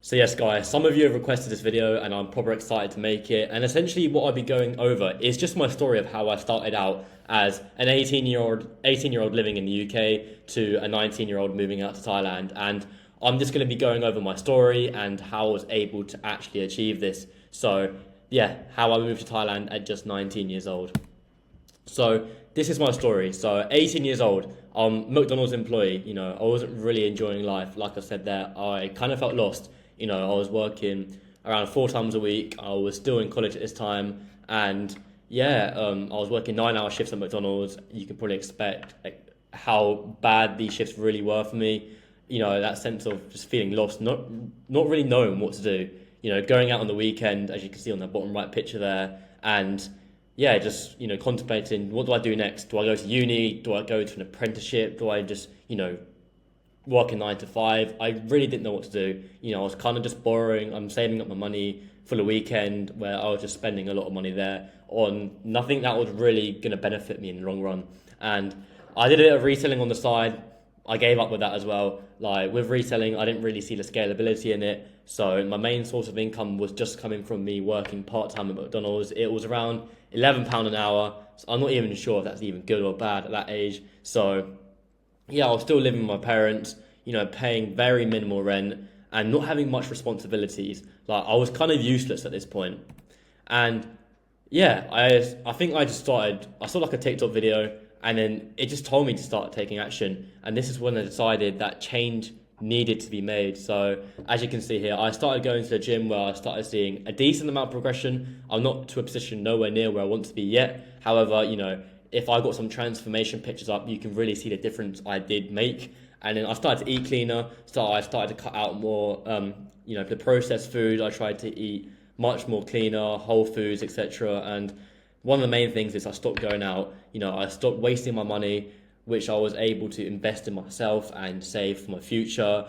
So yes, guys, some of you have requested this video and I'm proper excited to make it. And essentially what I'll be going over is just my story of how I started out as an 18-year-old living in the UK to a 19-year-old moving out to Thailand. And I'm just going to be going over my story and how I was able to actually achieve this. So yeah, how I moved to Thailand at just 19 years old. So this is my story. So 18 years old, McDonald's employee. I wasn't really enjoying life. Like I said there, I kind of felt lost. I was working around 4 times a week. I was still in college at this time, and yeah, I was working 9-hour shifts at McDonald's. You can probably expect how bad these shifts really were for me. That sense of just feeling lost, not really knowing what to do. Going out on the weekend, as you can see on the bottom right picture there, and yeah, just contemplating, what do I do next? Do I go to uni? Do I go to an apprenticeship? Do I just work a 9 to 5? I really didn't know what to do. I was kind of just borrowing. I'm saving up my money for the weekend, where I was just spending a lot of money there on nothing that was really going to benefit me in the long run. And I did a bit of reselling on the side. I gave up with that as well. Like with reselling, I didn't really see the scalability in it. So my main source of income was just coming from me working part-time at McDonald's. It was around £11 an hour. So I'm not even sure if that's even good or bad at that age. So yeah, I was still living with my parents, paying very minimal rent and not having much responsibilities. Like I was kind of useless at this point. And yeah, I think I saw like a TikTok video, and then it just told me to start taking action. And this is when I decided that change needed to be made. So as you can see here, I started going to the gym, where I started seeing a decent amount of progression. I'm not to a position nowhere near where I want to be yet. However, if I got some transformation pictures up, you can really see the difference I did make. And then I started to eat cleaner. So I started to cut out more, the processed food. I tried to eat much more cleaner, whole foods, etc. And one of the main things is I stopped going out. I stopped wasting my money, which I was able to invest in myself and save for my future.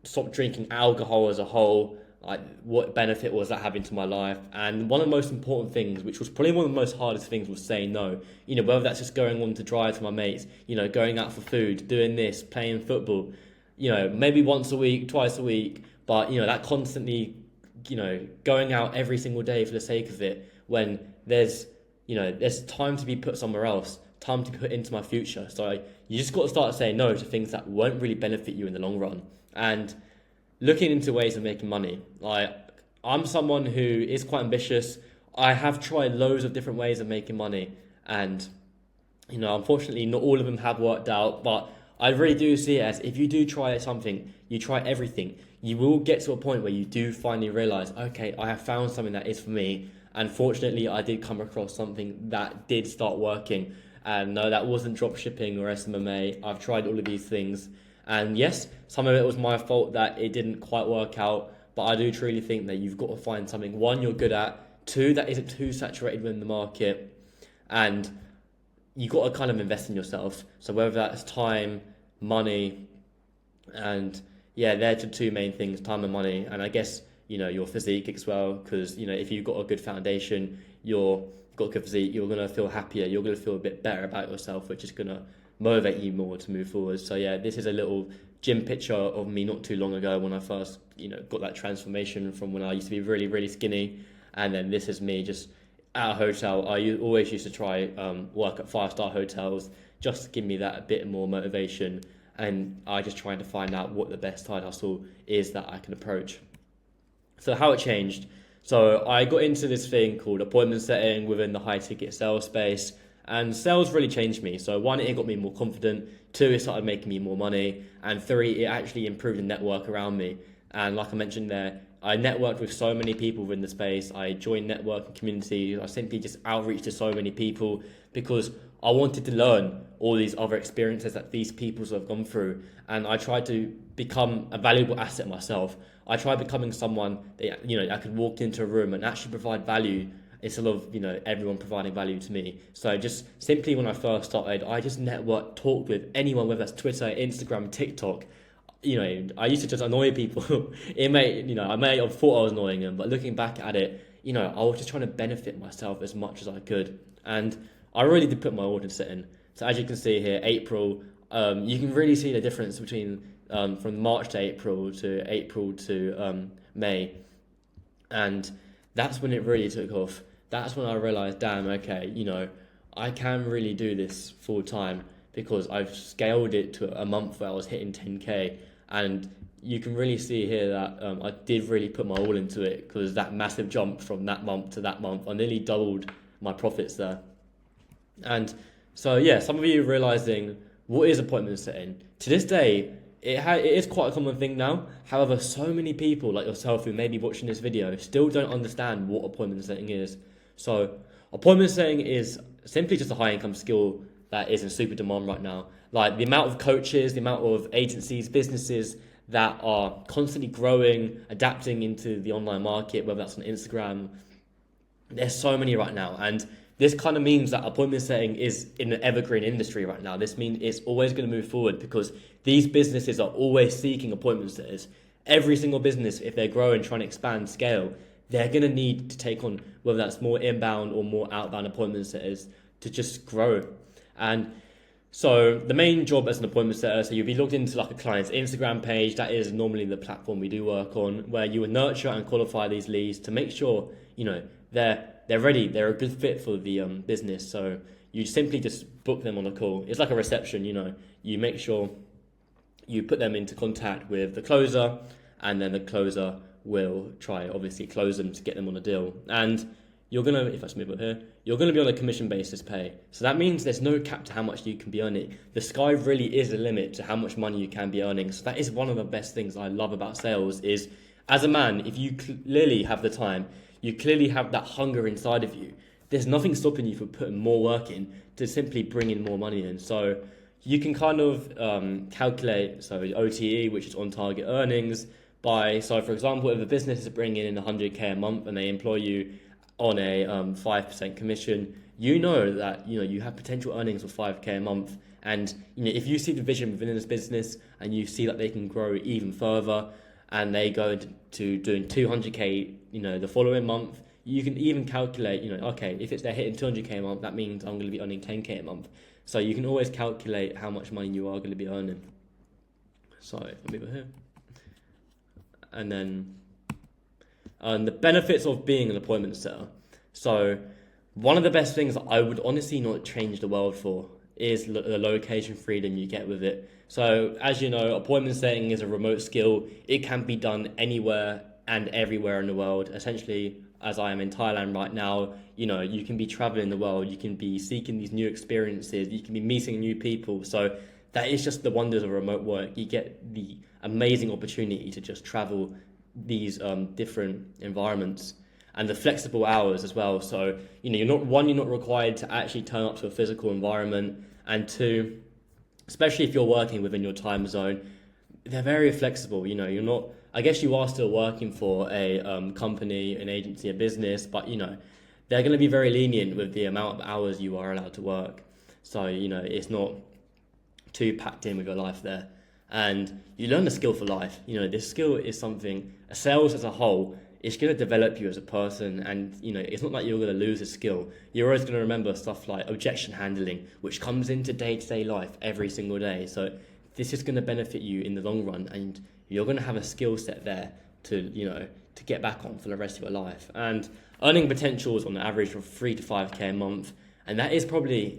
Stop drinking alcohol as a whole. Like, what benefit was that having to my life? And one of the most important things, which was probably one of the most hardest things, was saying no. Whether that's just going on to drive to my mates, going out for food, doing this, playing football, maybe once a week, twice a week, but that constantly, going out every single day for the sake of it, when there's time to be put somewhere else, time to put into my future. So you just got to start saying no to things that won't really benefit you in the long run. And looking into ways of making money. Like, I'm someone who is quite ambitious. I have tried loads of different ways of making money, and unfortunately not all of them have worked out. But I really do see it as, if you do try something, you try everything, you will get to a point where you do finally realize, okay, I have found something that is for me. And fortunately, I did come across something that did start working. And no, that wasn't drop shipping or SMMA. I've tried all of these things. And yes, some of it was my fault that it didn't quite work out. But I do truly think that you've got to find something, one, you're good at, two, that isn't too saturated within the market. And you've got to kind of invest in yourself. So whether that's time, money, and yeah, they're the two main things, time and money. And I guess, your physique as well, because, if you've got a good foundation, you've got a good physique, you're going to feel happier, you're going to feel a bit better about yourself, which is going to motivate you more to move forward. So yeah, this is a little gym picture of me not too long ago when I first, got that transformation from when I used to be really, really skinny. And then this is me just at a hotel. Always used to try work at 5-star hotels, just to give me that a bit more motivation. And I just trying to find out what the best side hustle is that I can approach. So how it changed. So I got into this thing called appointment setting within the high ticket sales space, and sales really changed me. So one, it got me more confident. Two, it started making me more money. And three, it actually improved the network around me. And like I mentioned there, I networked with so many people within the space. I joined networking communities. I simply just outreach to so many people because I wanted to learn all these other experiences that these people have gone through. And I tried to become a valuable asset myself. I tried becoming someone that, I could walk into a room and actually provide value instead of, everyone providing value to me. So just simply when I first started, I just networked, talked with anyone, whether that's Twitter, Instagram, TikTok. I used to just annoy people. I may have thought I was annoying them, but looking back at it, I was just trying to benefit myself as much as I could. And I really did put my order set in. So as you can see here, April, you can really see the difference between from March to April to May, and that's when it really took off. That's when I realized, damn, okay, I can really do this full time because I've scaled it to a month where I was hitting 10K. And you can really see here that I did really put my all into it, because that massive jump from that month to that month, I nearly doubled my profits there. And so, yeah, some of you realizing what is appointment setting. To this day, it is quite a common thing now. However, so many people like yourself who may be watching this video still don't understand what appointment setting is. So appointment setting is simply just a high income skill that is in super demand right now. Like the amount of coaches, the amount of agencies, businesses that are constantly growing, adapting into the online market, whether that's on Instagram. There's so many right now. And this kind of means that appointment setting is in an evergreen industry right now. This means it's always going to move forward, because these businesses are always seeking appointment setters. Every single business, if they're growing, trying to expand, scale, they're going to need to take on, whether that's more inbound or more outbound appointment setters, to just grow. And so the main job as an appointment setter, so you'll be logged into like a client's Instagram page. That is normally the platform we do work on, where you will nurture and qualify these leads to make sure, they're ready, they're a good fit for the business. So you simply just book them on a call. It's like a reception, you make sure you put them into contact with the closer, and then the closer will try, obviously, close them to get them on a deal. And you're going to, if I move up here, you're going to be on a commission basis pay. So that means there's no cap to how much you can be earning. The sky really is the limit to how much money you can be earning. So that is one of the best things I love about sales is, as a man, if you clearly have the time, you clearly have that hunger inside of you, there's nothing stopping you from putting more work in to simply bring in more money in. So you can kind of calculate, so OTE, which is on target earnings, so for example, if a business is bringing in 100K a month and they employ you on a 5% commission, that you have potential earnings of 5K a month. And if you see the vision within this business and you see that they can grow even further, and they go to doing 200K, the following month, you can even calculate, okay, if they're hitting 200K a month, that means I'm going to be earning 10K a month. So you can always calculate how much money you are going to be earning. So if I move it here, and then the benefits of being an appointment setter. So one of the best things that I would honestly not change the world for is the location freedom you get with it. So as you know, appointment setting is a remote skill. It can be done anywhere and everywhere in the world. Essentially, as I am in Thailand right now, you can be traveling the world, you can be seeking these new experiences, you can be meeting new people. So that is just the wonders of remote work. You get the amazing opportunity to just travel these different environments, and the flexible hours as well. So you're not required to actually turn up to a physical environment, and two, especially if you're working within your time zone, they're very flexible. You're not, I guess you are still working for a company, an agency, a business, but they're going to be very lenient with the amount of hours you are allowed to work. So it's not too packed in with your life there. And you learn the skill for life. This skill is something, sales as a whole, it's going to develop you as a person. And, it's not like you're going to lose a skill. You're always going to remember stuff like objection handling, which comes into day-to-day life every single day. So this is going to benefit you in the long run. And you're going to have a skill set there to get back on for the rest of your life. And earning potentials on the average of 3 to 5K a month. And that is probably,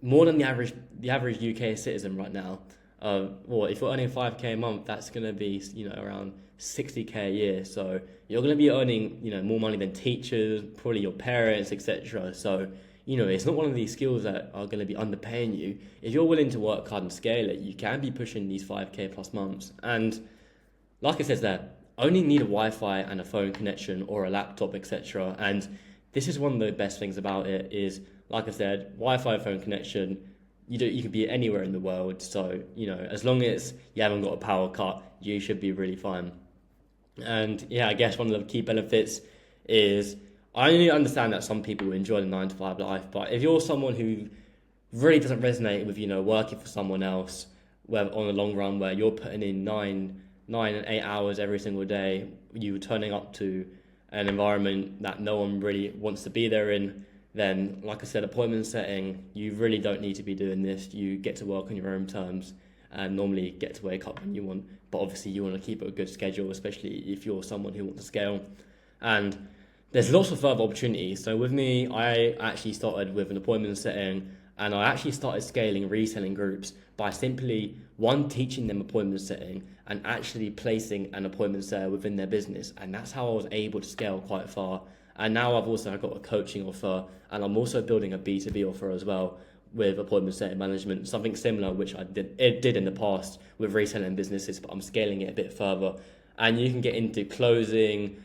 more than the average UK citizen right now. If you're earning 5K a month, that's going to be, around 60K a year. So you're going to be earning, more money than teachers, probably your parents, etc. So, it's not one of these skills that are going to be underpaying you. If you're willing to work hard and scale it, you can be pushing these 5K plus months. And like it says there, only need a Wi-Fi and a phone connection or a laptop, etc. And this is one of the best things about it is, like I said, Wi-Fi, phone connection. You can be anywhere in the world. So, as long as you haven't got a power cut, you should be really fine. And yeah, I guess one of the key benefits is, I only understand that some people enjoy the 9-to-5 life, but if you're someone who really doesn't resonate with, working for someone else, where on the long run, where you're putting in 9 and 8 hours every single day, you turning up to an environment that no one really wants to be there in, then, like I said, appointment setting, you really don't need to be doing this. You get to work on your own terms. and normally get to wake up when you want. But obviously you want to keep a good schedule, especially if you're someone who wants to scale. And there's lots of further opportunities. So with me, I actually started with an appointment setting, and I actually started scaling reselling groups by simply, one, teaching them appointment setting and actually placing an appointment setter within their business. And that's how I was able to scale quite far. And now I've also got a coaching offer, and I'm also building a B2B offer as well with appointment setting management, something similar which I did in the past with reselling businesses, but I'm scaling it a bit further. And you can get into closing,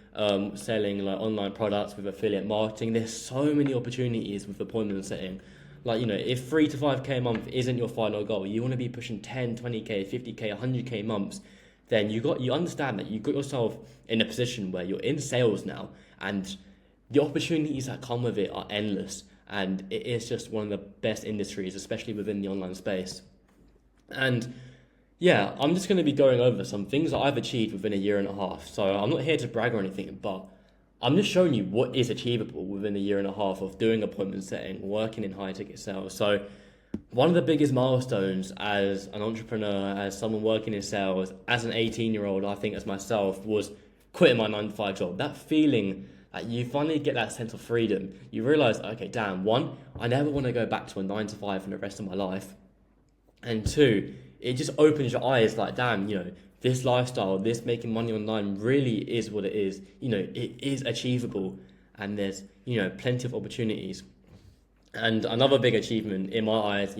selling like online products with affiliate marketing. There's so many opportunities with appointment setting. Like, if 3 to 5k a month isn't your final goal, you want to be pushing 10, 20k, 50k, 100k months, then you understand that you got yourself in a position where you're in sales now, and the opportunities that come with it are endless. And it is just one of the best industries, especially within the online space. And yeah, I'm just going to be going over some things that I've achieved within a year and a half. So I'm not here to brag or anything, but I'm just showing you what is achievable within a year and a half of doing appointment setting, working in high ticket sales. So one of the biggest milestones as an entrepreneur, as someone working in sales, as an 18-year-old, I think as myself, was quitting my 9 to 5 job. That feeling that you finally get that sense of freedom. You realize, okay, damn, one, I never want to go back to a 9 to 5 for the rest of my life. And two, it just opens your eyes like, damn, this lifestyle, this making money online really is what it is. It is achievable, and there's, plenty of opportunities. And another big achievement in my eyes,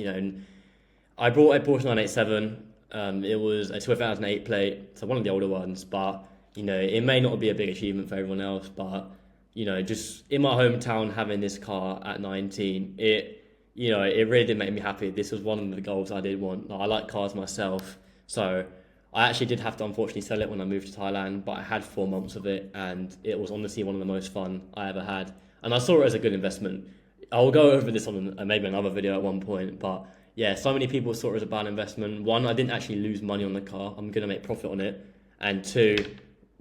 I bought a Porsche 987. It was a 2008 plate, so one of the older ones, but, it may not be a big achievement for everyone else, but, just in my hometown, having this car at 19, it really did make me happy. This was one of the goals I did want. I like cars myself, so I actually did have to unfortunately sell it when I moved to Thailand, but I had 4 months of it, and it was honestly one of the most fun I ever had. And I saw it as a good investment. I'll go over this on maybe another video at one point, but yeah, so many people saw it as a bad investment. One, I didn't actually lose money on the car. I'm going to make profit on it. And two,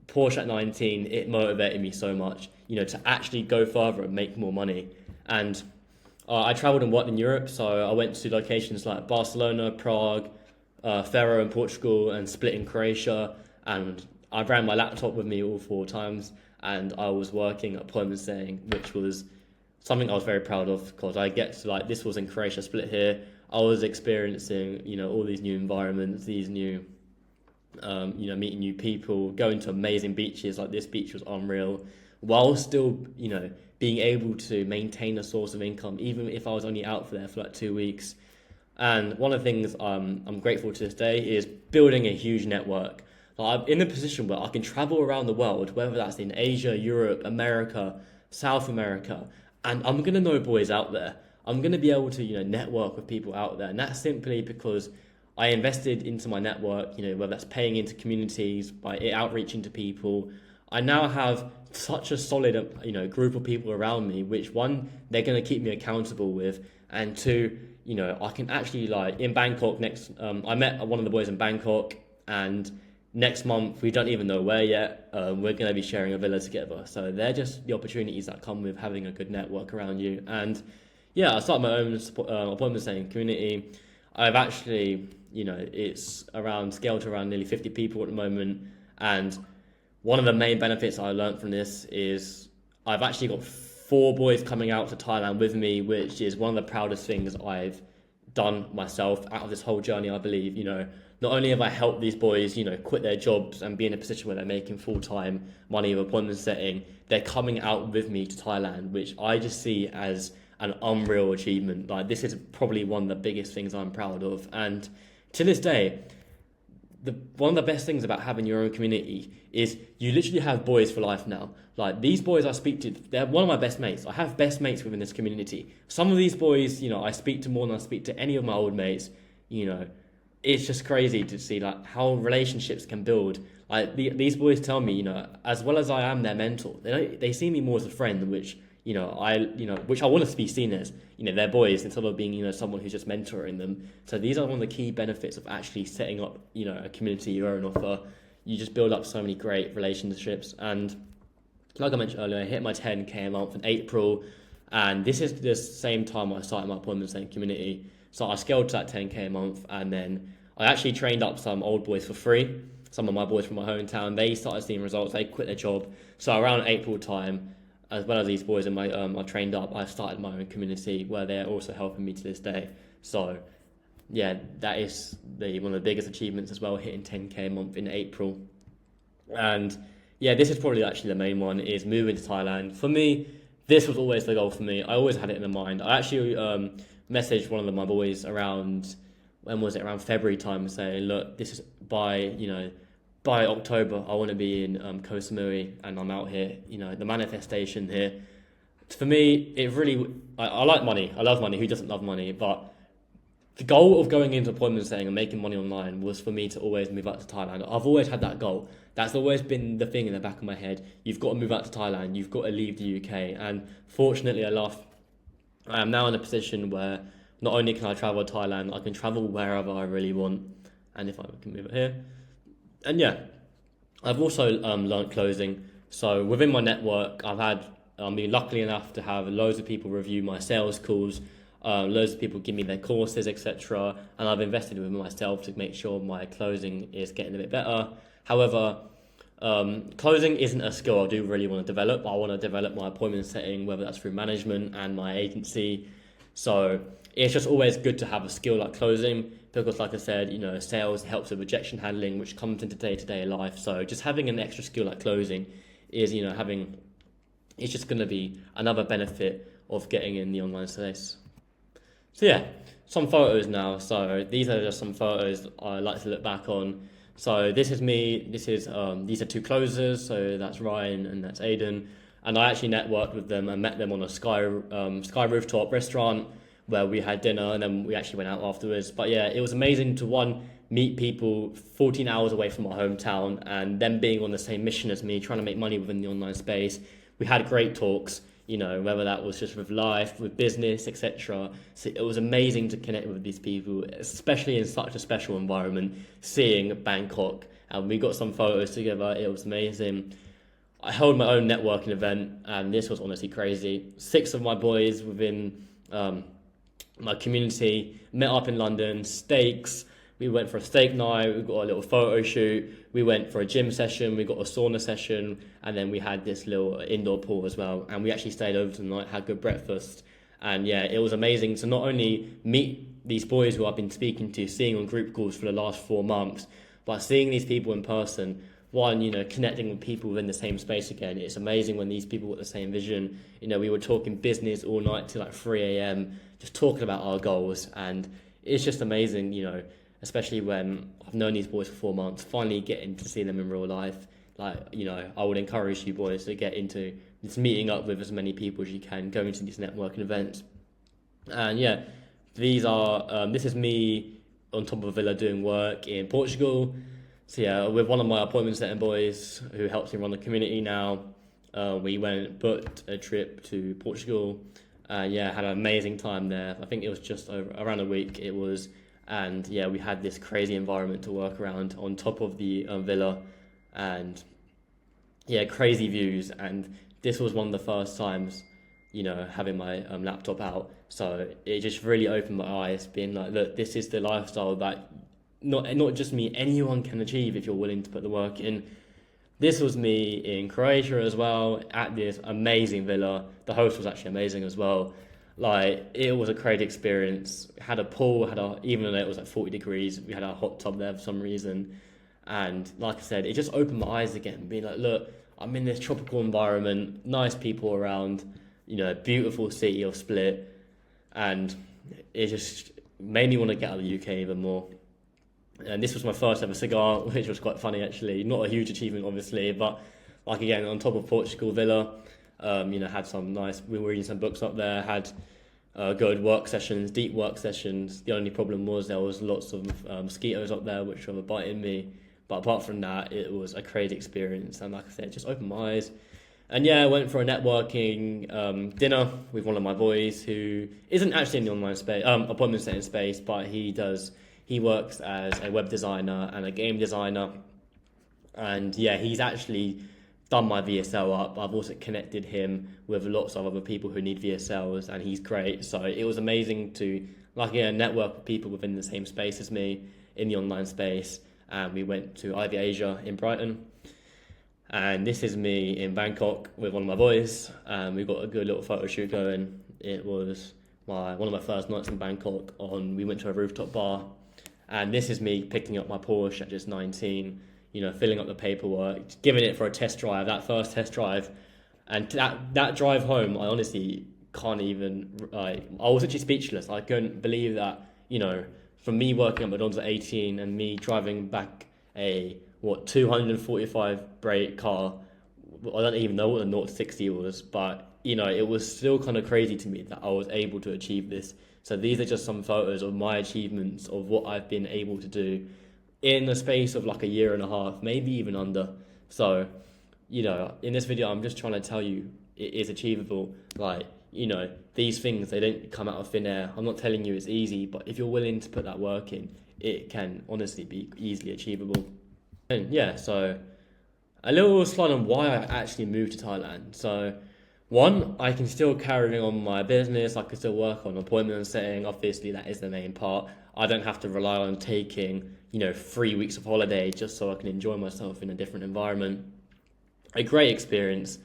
Porsche at 19, it motivated me so much, to actually go further and make more money. And I traveled and worked in Europe, so I went to locations like Barcelona, Prague, Faro in Portugal, and Split in Croatia. And I ran my laptop with me all 4 times, and I was working at appointment setting, which was something I was very proud of, because I get to, this was in Croatia, Split here. I was experiencing, all these new environments, these new, meeting new people, going to amazing beaches. Like, this beach was unreal, while still, being able to maintain a source of income, even if I was only out for there for 2 weeks. And one of the things I'm grateful to this day is building a huge network. I'm in a position where I can travel around the world, whether that's in Asia, Europe, America, South America, and I'm going to know boys out there. I'm going to be able to, network with people out there. And that's simply because I invested into my network, whether that's paying into communities, by outreaching to people. I now have such a solid, group of people around me, which, one, they're going to keep me accountable with, and two, I can actually, in Bangkok I met one of the boys in Bangkok, and next month, we don't even know where yet, we're going to be sharing a villa together. So they're just the opportunities that come with having a good network around you. And yeah, I started my own appointment setting community. I've actually, it's scaled to around nearly 50 people at the moment. And one of the main benefits I learned from this is I've actually got 4 boys coming out to Thailand with me, which is one of the proudest things I've done myself out of this whole journey, I believe. Not only have I helped these boys, quit their jobs and be in a position where they're making full-time money with appointment setting, they're coming out with me to Thailand, which I just see as an unreal achievement. This is probably one of the biggest things I'm proud of. And to this day, one of the best things about having your own community is you literally have boys for life now. These boys I speak to, they're one of my best mates. I have best mates within this community. Some of these boys, I speak to more than I speak to any of my old mates. It's just crazy to see how relationships can build. These boys tell me, as well as I am their mentor, they see me more as a friend, which which I want to be seen as, their boys, instead of being, someone who's just mentoring them. So these are one of the key benefits of actually setting up, a community, your own offer. You just build up so many great relationships. And like I mentioned earlier, I hit my 10k a month in April, and this is the same time I started my appointment setting community. So I scaled to that 10k a month, and then I actually trained up some old boys for free. Some of my boys from my hometown, they started seeing results. They quit their job. So around April time, as well as these boys in my I trained up, I started my own community where they're also helping me to this day. So yeah, that is one of the biggest achievements as well, hitting 10k a month in April. And yeah, this is probably actually the main one, is moving to Thailand. For me, this was always the goal for me. I always had it in mind. I actually messaged one of my boys around, when was it, around February time, saying, look, this is by October, I want to be in Koh Samui, and I'm out here, the manifestation here. For me, it really, I like money. I love money. Who doesn't love money? But the goal of going into appointment setting and making money online was for me to always move out to Thailand. I've always had that goal. That's always been the thing in the back of my head. You've got to move out to Thailand. You've got to leave the UK. And fortunately, I am now in a position where not only can I travel to Thailand, I can travel wherever I really want. And if I can move it here. And yeah, I've also learnt closing. So within my network, I'm been lucky enough to have loads of people review my sales calls. Loads of people give me their courses, etc. And I've invested in myself to make sure my closing is getting a bit better. However, closing isn't a skill I do really want to develop. I want to develop my appointment setting, whether that's through management and my agency. So it's just always good to have a skill like closing, because like I said, sales helps with rejection handling, which comes into day-to-day life. So just having an extra skill like closing is, it's just going to be another benefit of getting in the online space. So yeah, some photos now. So these are just some photos I like to look back on. So this is me. These are two closers. So that's Ryan and that's Aiden. And I actually networked with them and met them on a sky rooftop restaurant where we had dinner, and then we actually went out afterwards. But yeah, it was amazing to meet people 14 hours away from my hometown, and them being on the same mission as me, trying to make money within the online space. We had great talks, whether that was just with life, with business, etc. So it was amazing to connect with these people, especially in such a special environment, seeing Bangkok. And we got some photos together. It was amazing. I held my own networking event, and this was honestly crazy. 6 of my boys within my community met up in London, steaks. We went for a steak night, we got a little photo shoot, we went for a gym session, we got a sauna session, and then we had this little indoor pool as well. And we actually stayed over tonight, had good breakfast. And yeah, it was amazing to not only meet these boys who I've been speaking to, seeing on group calls for the last 4 months, but seeing these people in person. One, connecting with people within the same space again. It's amazing when these people got the same vision. We were talking business all night till like 3 a.m, just talking about our goals. And it's just amazing, especially when I've known these boys for 4 months, finally getting to see them in real life. Like, I would encourage you boys to get into just meeting up with as many people as you can, going to these networking events. And yeah, this is me on top of a villa doing work in Portugal. So yeah, with one of my appointment setting boys who helps me run the community now, we booked a trip to Portugal. Had an amazing time there. I think it was just around a week it was. And yeah, we had this crazy environment to work around on top of the villa, and yeah, crazy views. And this was one of the first times, having my laptop out. So it just really opened my eyes, being like, look, this is the lifestyle that not just me, anyone can achieve if you're willing to put the work in. This was me in Croatia as well, at this amazing villa. The host was actually amazing as well. Like, it was a crazy experience. Had a pool, even though it was like 40 degrees, we had a hot tub there for some reason. And like I said, it just opened my eyes again, being like, look, I'm in this tropical environment, nice people around, beautiful city of Split. And it just made me want to get out of the UK even more. And this was my first ever cigar, which was quite funny actually. Not a huge achievement, obviously, but like again, on top of Portugal Villa, had we were reading some books up there, had good work sessions, deep work sessions. The only problem was there was lots of mosquitoes up there, which were biting me. But apart from that, it was a crazy experience. And like I said, it just opened my eyes. And yeah, I went for a networking dinner with one of my boys who isn't actually in the online space, appointment setting space, but he works as a web designer and a game designer. And yeah, he's actually done my VSL up. I've also connected him with lots of other people who need VSLs, and he's great. So it was amazing to network with people within the same space as me. in the online space, and we went to Ivy Asia in Brighton. And this is me in Bangkok with one of my boys. We got a good little photo shoot going. It was one of my first nights in Bangkok. We went to a rooftop bar, and this is me picking up my Porsche at just 19. Filling up the paperwork, giving it for a test drive. That first test drive, and that drive home, I honestly can't even. I was actually speechless. I couldn't believe that. From me working at McDonald's at 18 and me driving back a 245 brake car. I don't even know what the 0 to 60 was, but it was still kind of crazy to me that I was able to achieve this. So these are just some photos of my achievements of what I've been able to do in the space of like a year and a half, maybe even under. So, in this video, I'm just trying to tell you it is achievable. These things, they don't come out of thin air. I'm not telling you it's easy, but if you're willing to put that work in, it can honestly be easily achievable. And yeah, so a little slide on why I actually moved to Thailand. So one, I can still carry on my business. I can still work on appointment setting. Obviously, that is the main part. I don't have to rely on taking, 3 weeks of holiday just so I can enjoy myself in a different environment. A great experience.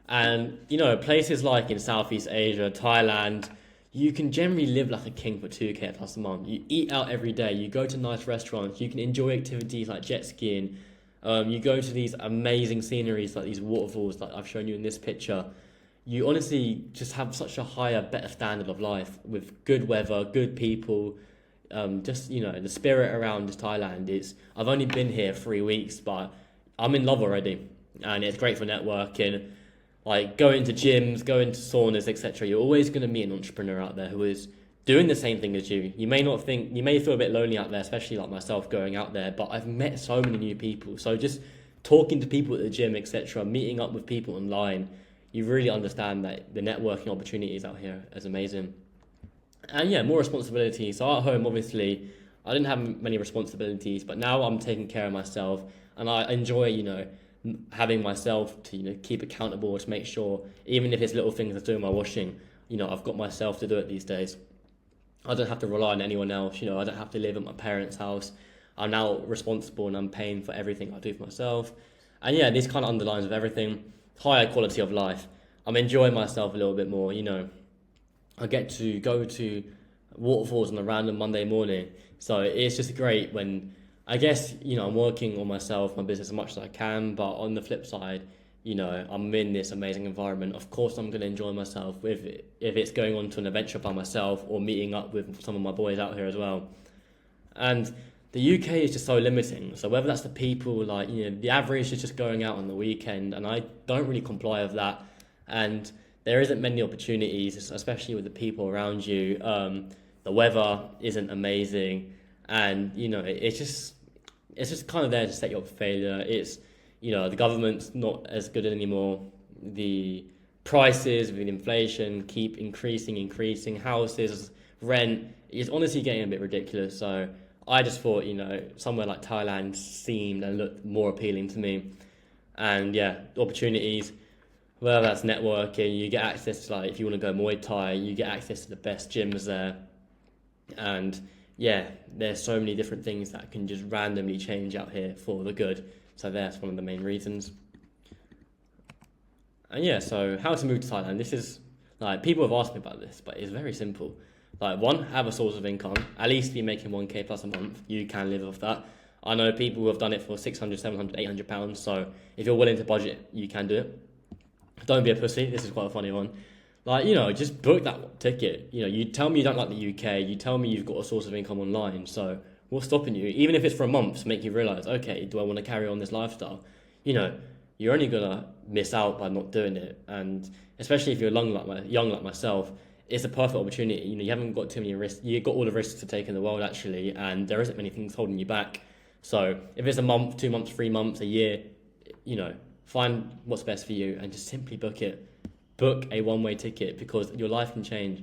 And, places like in Southeast Asia, Thailand, you can generally live like a king for 2K plus a month. You eat out every day. You go to nice restaurants. You can enjoy activities like jet skiing. You go to these amazing sceneries like these waterfalls that I've shown you in this picture. You honestly just have such a higher, better standard of life with good weather, good people. The spirit around Thailand is. I've only been here 3 weeks, but I'm in love already, and it's great for networking. Like going to gyms, going to saunas, etc. You're always going to meet an entrepreneur out there who is doing the same thing as you. You may feel a bit lonely out there, especially like myself going out there. But I've met so many new people. So just talking to people at the gym, etc., meeting up with people online, you really understand that the networking opportunities out here is amazing. And yeah, more responsibility. So at home, obviously, I didn't have many responsibilities, but now I'm taking care of myself, and I enjoy, having myself to, keep accountable, to make sure, even if it's little things like doing my washing, I've got myself to do it these days. I don't have to rely on anyone else. I don't have to live at my parents' house. I'm now responsible and I'm paying for everything I do for myself. And yeah, this kind of underlines with everything. Higher quality of life. I'm enjoying myself a little bit more, I get to go to waterfalls on a random Monday morning. So it's just great when, I guess, I'm working on myself, my business as much as I can, but on the flip side, I'm in this amazing environment. Of course, I'm going to enjoy myself if it's going on to an adventure by myself or meeting up with some of my boys out here as well. And the UK is just so limiting. So whether that's the people, the average is just going out on the weekend, and I don't really comply with that. And there isn't many opportunities, especially with the people around you. The weather isn't amazing, and it's just kind of there to set you up for failure. It's the government's not as good anymore. The prices with inflation keep increasing. Houses, rent is honestly getting a bit ridiculous. So I just thought somewhere like Thailand seemed and looked more appealing to me, and yeah, opportunities. Whether that's networking, you get access to, if you want to go Muay Thai, you get access to the best gyms there. And yeah, there's so many different things that can just randomly change out here for the good. So that's one of the main reasons. And yeah, so how to move to Thailand. This is, people have asked me about this, but it's very simple. One, have a source of income. At least be making 1K plus a month. You can live off that. I know people who have done it for 600, 700, 800 pounds. So if you're willing to budget, you can do it. Don't be a pussy. This is quite a funny one. Just book that ticket. You tell me you don't like the UK. You tell me you've got a source of income online. So what's stopping you? Even if it's for a month, to make you realise, okay, do I want to carry on this lifestyle? You're only gonna miss out by not doing it. And especially if you're young like myself, it's a perfect opportunity. You haven't got too many risks. You've got all the risks to take in the world actually, and there isn't many things holding you back. So if it's a month, 2 months, 3 months, a year, find what's best for you and just simply book it. Book a one-way ticket, because your life can change.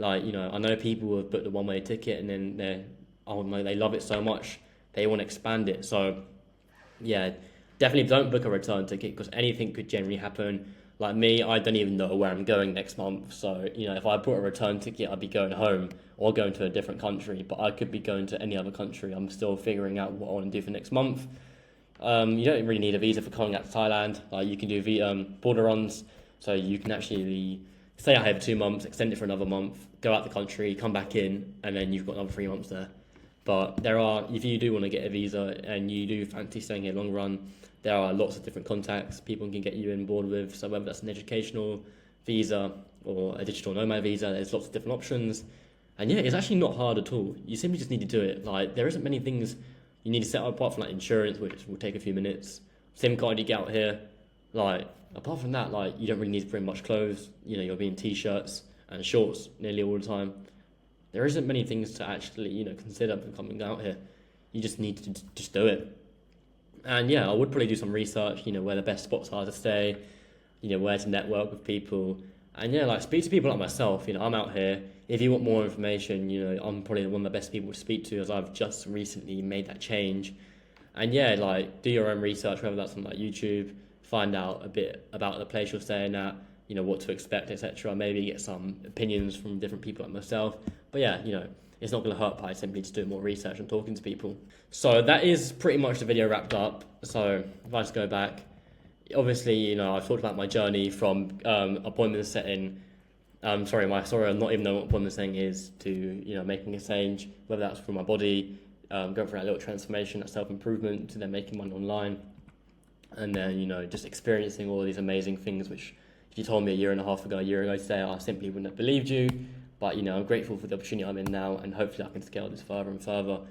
I know people who have booked a one-way ticket and then they love it so much they want to expand it. So yeah, definitely don't book a return ticket, because anything could generally happen. Like me, I don't even know where I'm going next month. So, if I bought a return ticket, I'd be going home or going to a different country. But I could be going to any other country. I'm still figuring out what I want to do for next month. You don't really need a visa for coming out to Thailand. Like you can do border runs, so you can actually stay out here for 2 months, extend it for another month, go out the country, come back in, and then you've got another 3 months there. But if you do want to get a visa and you do fancy staying here long run, there are lots of different contacts people can get you on board with. So whether that's an educational visa or a digital nomad visa, there's lots of different options. And yeah, it's actually not hard at all. You simply just need to do it. Like there isn't many things you need to set up apart from like insurance, which will take a few minutes. SIM card you get out here. Like apart from that, like you don't really need to bring much clothes. You'll be in t-shirts and shorts nearly all the time. There isn't many things to actually, consider for coming out here. You just need to just do it. And yeah, I would probably do some research, where the best spots are to stay, where to network with people. And yeah, like speak to people like myself, I'm out here. If you want more information, I'm probably one of the best people to speak to as I've just recently made that change. And yeah, like do your own research, whether that's on like YouTube, find out a bit about the place you're staying at, what to expect, etc. Maybe get some opinions from different people like myself. But yeah, it's not going to hurt by simply just doing more research and talking to people. So that is pretty much the video wrapped up. So if I just go back, obviously, I've talked about my journey from appointment setting. Sorry, my story of not even knowing what appointment setting is to, making a change, whether that's for my body, going through that little transformation, that self-improvement, to then making money online. And then, just experiencing all these amazing things, which if you told me a year ago today, I simply wouldn't have believed you. But, I'm grateful for the opportunity I'm in now, and hopefully I can scale this further and further.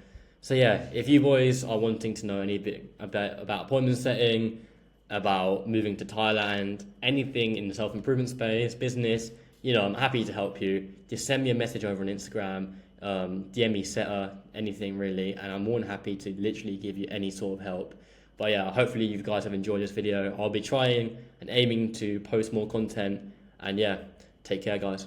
So yeah, if you boys are wanting to know any bit about appointment setting, about moving to Thailand, anything in the self-improvement space, business, I'm happy to help you. Just send me a message over on Instagram, DM me Setter, anything really, and I'm more than happy to literally give you any sort of help. But yeah, hopefully you guys have enjoyed this video. I'll be trying and aiming to post more content, and yeah, take care guys.